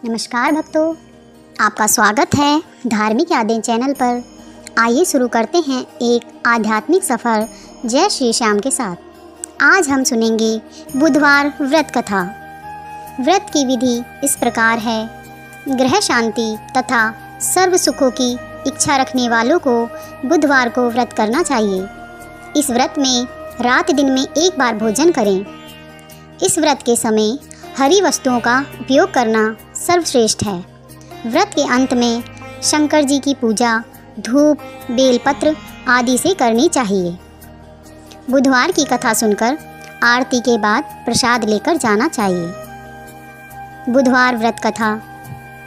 नमस्कार भक्तों, आपका स्वागत है धार्मिक यादें चैनल पर। आइए शुरू करते हैं एक आध्यात्मिक सफ़र जय श्री श्याम के साथ। आज हम सुनेंगे बुधवार व्रत कथा। व्रत की विधि इस प्रकार है। ग्रह शांति तथा सर्व सुखों की इच्छा रखने वालों को बुधवार को व्रत करना चाहिए। इस व्रत में रात दिन में एक बार भोजन करें। इस व्रत के समय हरी वस्तुओं का उपयोग करना सर्वश्रेष्ठ है। व्रत के अंत में शंकर जी की पूजा धूप, बेलपत्र आदि से करनी चाहिए। बुधवार की कथा सुनकर आरती के बाद प्रसाद लेकर जाना चाहिए। बुधवार व्रत कथा।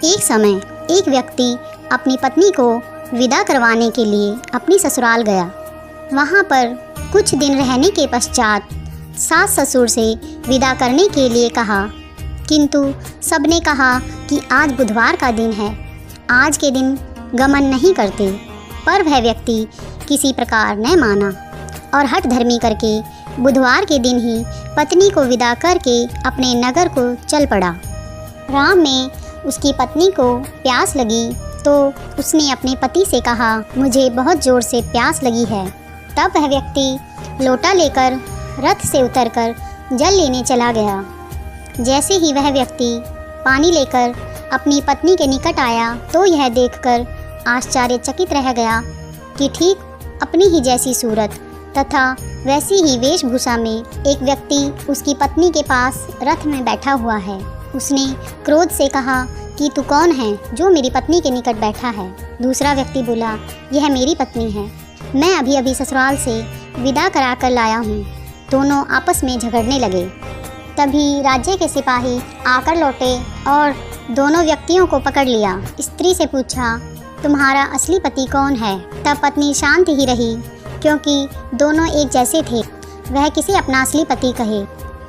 एक समय एक व्यक्ति अपनी पत्नी को विदा करवाने के लिए अपनी ससुराल गया। वहाँ पर कुछ दिन रहने के पश्चात सास ससुर से विदा करने के लिए कहा, किंतु सबने कहा कि आज बुधवार का दिन है, आज के दिन गमन नहीं करते। पर वह व्यक्ति किसी प्रकार न माना और हठ धर्मी करके बुधवार के दिन ही पत्नी को विदा करके अपने नगर को चल पड़ा। राम में उसकी पत्नी को प्यास लगी तो उसने अपने पति से कहा, मुझे बहुत ज़ोर से प्यास लगी है। तब वह व्यक्ति लोटा लेकर रथ से उतरकर जल लेने चला गया। जैसे ही वह व्यक्ति पानी लेकर अपनी पत्नी के निकट आया तो यह देखकर आश्चर्यचकित रह गया कि ठीक अपनी ही जैसी सूरत तथा वैसी ही वेशभूषा में एक व्यक्ति उसकी पत्नी के पास रथ में बैठा हुआ है। उसने क्रोध से कहा कि तू कौन है जो मेरी पत्नी के निकट बैठा है। दूसरा व्यक्ति बोला, यह मेरी पत्नी है, मैं अभी अभी ससुराल से विदा करा कर लाया हूँ। दोनों आपस में झगड़ने लगे। तभी राज्य के सिपाही आकर लौटे और दोनों व्यक्तियों को पकड़ लिया। स्त्री से पूछा, तुम्हारा असली पति कौन है? तब पत्नी शांत ही रही क्योंकि दोनों एक जैसे थे। वह किसे अपना असली पति कहे।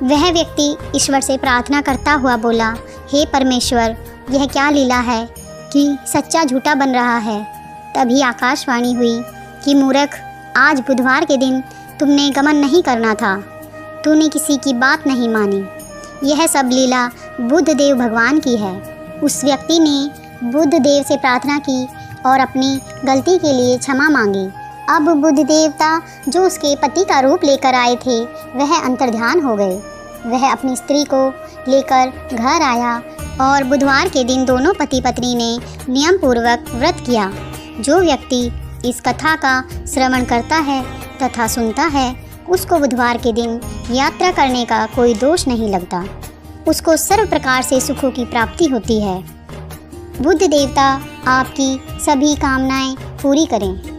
वह व्यक्ति ईश्वर से प्रार्थना करता हुआ बोला, हे परमेश्वर, यह क्या लीला है कि सच्चा झूठा बन रहा है। तभी आकाशवाणी हुई कि मूर्ख, आज बुधवार के दिन तुमने गमन नहीं करना था, तूने किसी की बात नहीं मानी। यह सब लीला बुद्ध देव भगवान की है। उस व्यक्ति ने बुद्ध देव से प्रार्थना की और अपनी गलती के लिए क्षमा मांगी। अब बुद्ध देवता जो उसके पति का रूप लेकर आए थे वह अंतर्ध्यान हो गए। वह अपनी स्त्री को लेकर घर आया और बुधवार के दिन दोनों पति पत्नी ने नियम पूर्वक व्रत किया। जो व्यक्ति इस कथा का श्रवण करता है तथा सुनता है उसको बुधवार के दिन यात्रा करने का कोई दोष नहीं लगता। उसको सर्व प्रकार से सुखों की प्राप्ति होती है। बुद्ध देवता आपकी सभी कामनाएं पूरी करें।